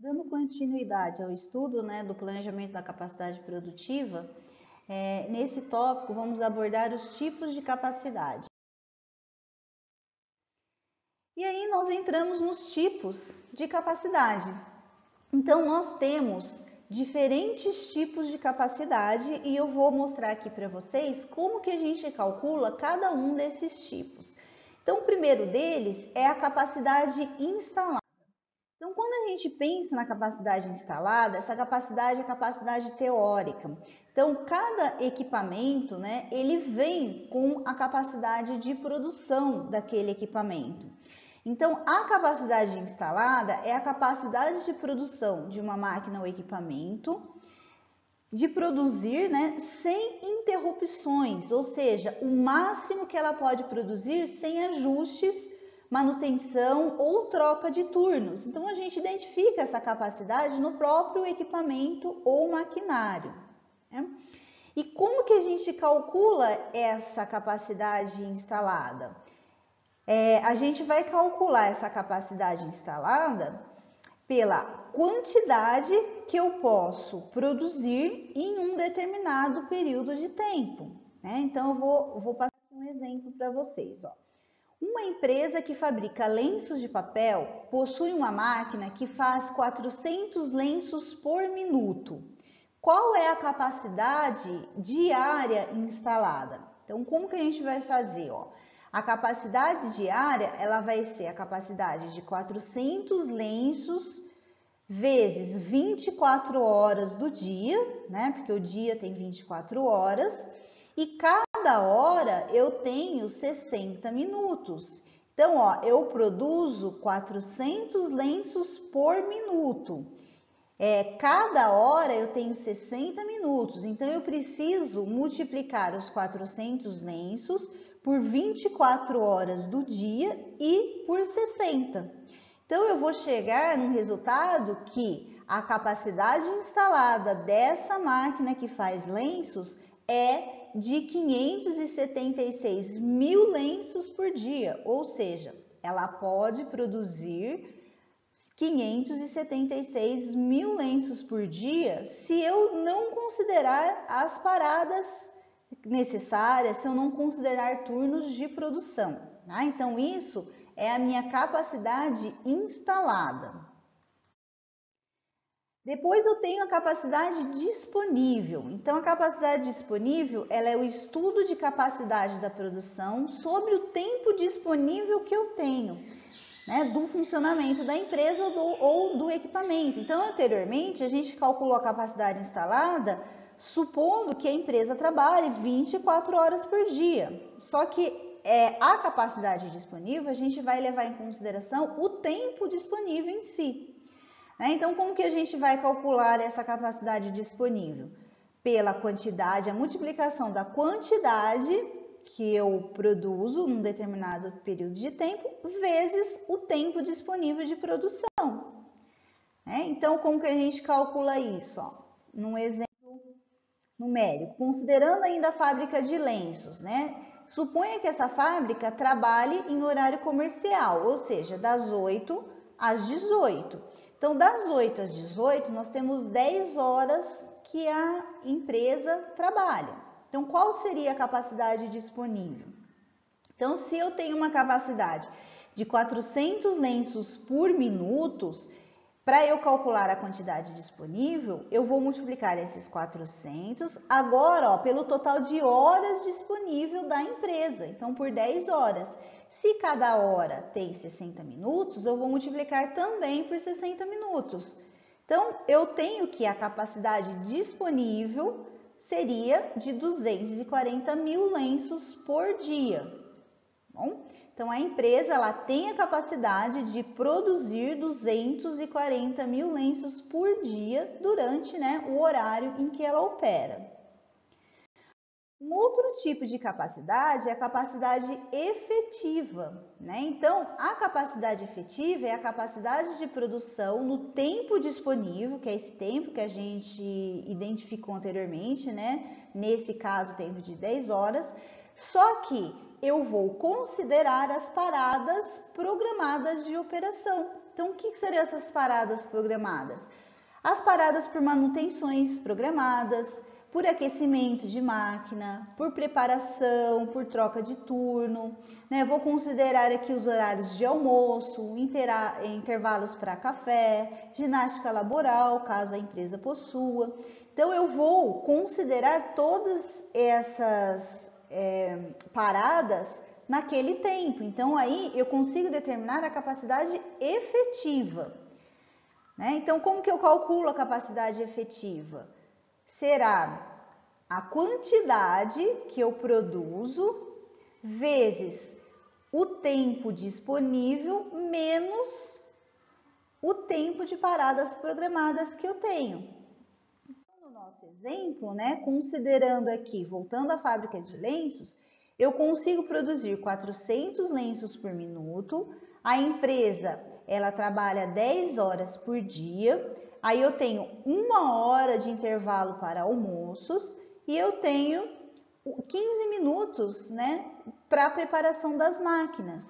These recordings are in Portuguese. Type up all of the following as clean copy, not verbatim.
Dando continuidade ao estudo, do planejamento da capacidade produtiva, nesse tópico vamos abordar os tipos de capacidade. E aí nós entramos nos tipos de capacidade. Então nós temos diferentes tipos de capacidade e eu vou mostrar aqui para vocês como que a gente calcula cada um desses tipos. Então o primeiro deles é a capacidade instalada. Então, quando a gente pensa na capacidade instalada, essa capacidade é a capacidade teórica. Então, cada equipamento, ele vem com a capacidade de produção daquele equipamento. Então, a capacidade instalada é a capacidade de produção de uma máquina ou equipamento, de produzir, sem interrupções, ou seja, o máximo que ela pode produzir sem ajustes, manutenção ou troca de turnos. Então, a gente identifica essa capacidade no próprio equipamento ou maquinário. E como que a gente calcula essa capacidade instalada? A gente vai calcular essa capacidade instalada pela quantidade que eu posso produzir em um determinado período de tempo. Então, eu vou passar aqui um exemplo para vocês. Uma empresa que fabrica lenços de papel possui uma máquina que faz 400 lenços por minuto. Qual é a capacidade diária instalada? Então, como que a gente vai fazer? A capacidade diária, ela vai ser a capacidade de 400 lenços vezes 24 horas do dia, porque o dia tem 24 horas, e cada hora eu tenho 60 minutos. Então, eu produzo 400 lenços por minuto. Cada hora eu tenho 60 minutos. Então, eu preciso multiplicar os 400 lenços por 24 horas do dia e por 60. Então, eu vou chegar num resultado que a capacidade instalada dessa máquina que faz lenços é de 576 mil lenços por dia, ou seja, ela pode produzir 576 mil lenços por dia se eu não considerar as paradas necessárias, se eu não considerar turnos de produção. Então, isso é a minha capacidade instalada. Depois eu tenho a capacidade disponível. Então, a capacidade disponível, ela é o estudo de capacidade da produção sobre o tempo disponível que eu tenho, do funcionamento da empresa ou do equipamento. Então, anteriormente, a gente calculou a capacidade instalada supondo que a empresa trabalhe 24 horas por dia. Só que a capacidade disponível, a gente vai levar em consideração o tempo disponível em si. Então, como que a gente vai calcular essa capacidade disponível? Pela quantidade, a multiplicação da quantidade que eu produzo num determinado período de tempo, vezes o tempo disponível de produção. Então, como que a gente calcula isso? Num exemplo numérico, considerando ainda a fábrica de lenços, Suponha que essa fábrica trabalhe em horário comercial, ou seja, das 8 às 18. Então, das 8 às 18, nós temos 10 horas que a empresa trabalha. Então, qual seria a capacidade disponível? Então, se eu tenho uma capacidade de 400 lenços por minuto, para eu calcular a quantidade disponível, eu vou multiplicar esses 400 agora pelo total de horas disponível da empresa, então por 10 horas. Se cada hora tem 60 minutos, eu vou multiplicar também por 60 minutos. Então, eu tenho que a capacidade disponível seria de 240 mil lenços por dia. Bom, então, a empresa ela tem a capacidade de produzir 240 mil lenços por dia durante o horário em que ela opera. Um outro tipo de capacidade é a capacidade efetiva, Então, a capacidade efetiva é a capacidade de produção no tempo disponível, que é esse tempo que a gente identificou anteriormente, Nesse caso, tempo de 10 horas, só que eu vou considerar as paradas programadas de operação. Então, o que seriam essas paradas programadas? As paradas por manutenções programadas, por aquecimento de máquina, por preparação, por troca de turno, né? Vou considerar aqui os horários de almoço, intervalos para café, ginástica laboral, caso a empresa possua. Então, eu vou considerar todas essas paradas naquele tempo. Então, aí eu consigo determinar a capacidade efetiva, né? Então, como que eu calculo a capacidade efetiva? Será a quantidade que eu produzo vezes o tempo disponível menos o tempo de paradas programadas que eu tenho. No nosso exemplo, né, considerando aqui, voltando à fábrica de lenços, eu consigo produzir 400 lenços por minuto. A empresa, ela trabalha 10 horas por dia. Aí eu tenho 1 hora de intervalo para almoços e eu tenho 15 minutos, né, para a preparação das máquinas.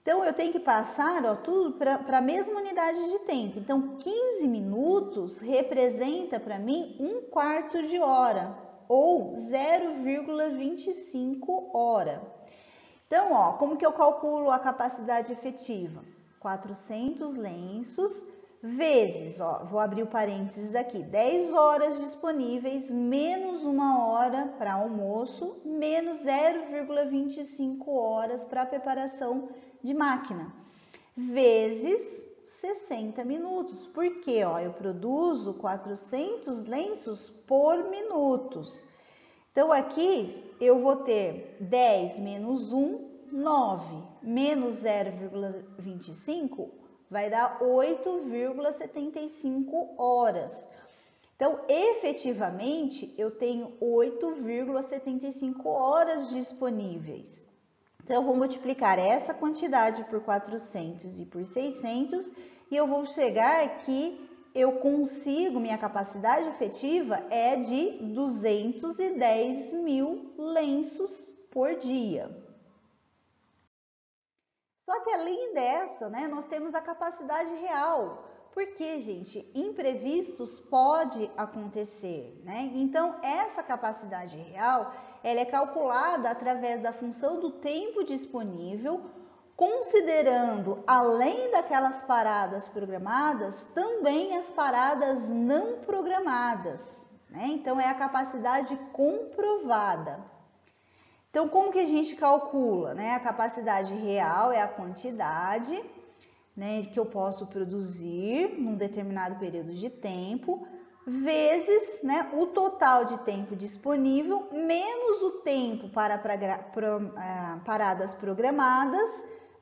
Então, eu tenho que passar tudo para a mesma unidade de tempo. Então, 15 minutos representa para mim 1/4 de hora ou 0,25 hora. Então, como que eu calculo a capacidade efetiva? 400 lenços vezes, vou abrir o parênteses aqui, 10 horas disponíveis menos 1 hora para almoço, menos 0,25 horas para preparação de máquina, vezes 60 minutos, porque eu produzo 400 lenços por minutos. Então, aqui eu vou ter 10 menos 1, 9, menos 0,25, vai dar 8,75 horas. Então, efetivamente, eu tenho 8,75 horas disponíveis. Então, eu vou multiplicar essa quantidade por 400 e por 600 e eu vou chegar que eu consigo, minha capacidade efetiva é de 210 mil lenços por dia. Só que além dessa, né, nós temos a capacidade real. Porque, gente, imprevistos pode acontecer, né? Então, essa capacidade real, ela é calculada através da função do tempo disponível, considerando, além daquelas paradas programadas, também as paradas não programadas, né? Então, é a capacidade comprovada. Então, como que a gente calcula, né? A capacidade real é a quantidade, né, que eu posso produzir num determinado período de tempo, vezes, né, o total de tempo disponível, menos o tempo para paradas programadas,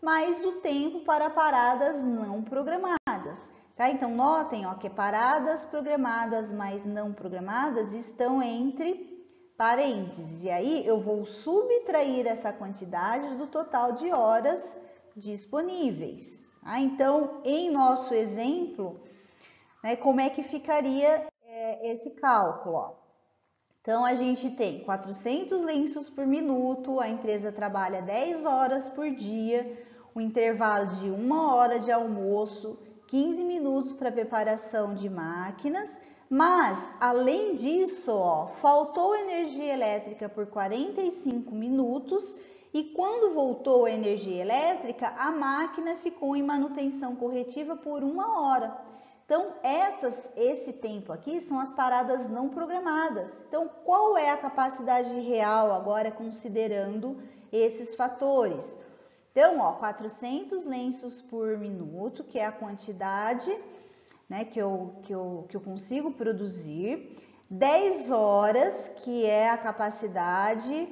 mais o tempo para paradas não programadas. Tá? Então, notem que paradas programadas mais não programadas estão entre parênteses. E aí, eu vou subtrair essa quantidade do total de horas disponíveis. Então, em nosso exemplo, né, como é que ficaria esse cálculo? Então, a gente tem 400 lenços por minuto, a empresa trabalha 10 horas por dia, o intervalo de 1 hora de almoço, 15 minutos para preparação de máquinas, mas, além disso, faltou energia elétrica por 45 minutos, e quando voltou a energia elétrica, a máquina ficou em manutenção corretiva por 1 hora. Então, esse tempo aqui são as paradas não programadas. Então, qual é a capacidade real agora considerando esses fatores? Então, 400 lenços por minuto, que é a quantidade, né, que eu consigo produzir. 10 horas, que é a capacidade,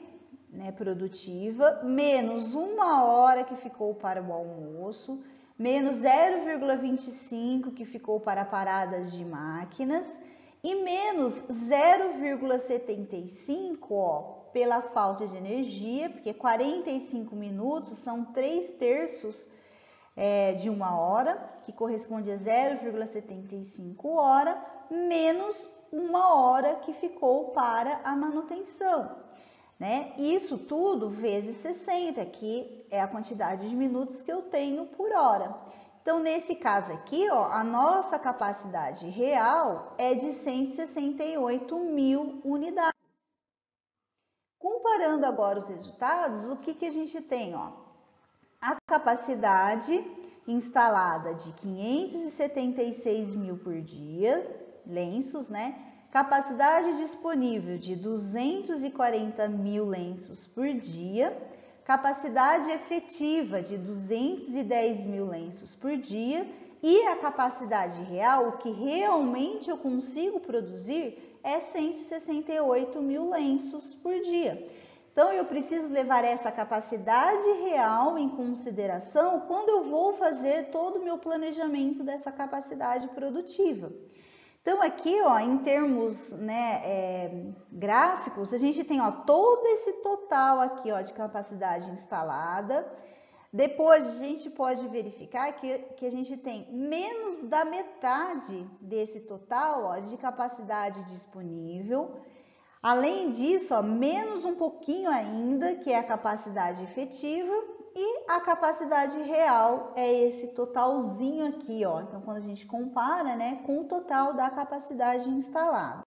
né, produtiva, menos 1 hora que ficou para o almoço, menos 0,25 que ficou para paradas de máquinas e menos 0,75 pela falta de energia, porque 45 minutos são 3/3 de 1 hora, que corresponde a 0,75 hora, menos 1 hora que ficou para a manutenção. Né? Isso tudo vezes 60, que é a quantidade de minutos que eu tenho por hora. Então, nesse caso aqui, ó, a nossa capacidade real é de 168 mil unidades. Comparando agora os resultados, o que a gente tem? Ó? A capacidade instalada de 576 mil por dia, lenços, né? Capacidade disponível de 240 mil lenços por dia, capacidade efetiva de 210 mil lenços por dia e a capacidade real, o que realmente eu consigo produzir, é 168 mil lenços por dia. Então, eu preciso levar essa capacidade real em consideração quando eu vou fazer todo o meu planejamento dessa capacidade produtiva. Então, aqui, ó, em termos, né, gráficos, a gente tem, ó, todo esse total aqui, ó, de capacidade instalada. Depois, a gente pode verificar que a gente tem menos da metade desse total, ó, de capacidade disponível. Além disso, ó, menos um pouquinho ainda, que é a capacidade efetiva, e a capacidade real é esse totalzinho aqui, ó. Então, quando a gente compara, né, com o total da capacidade instalada.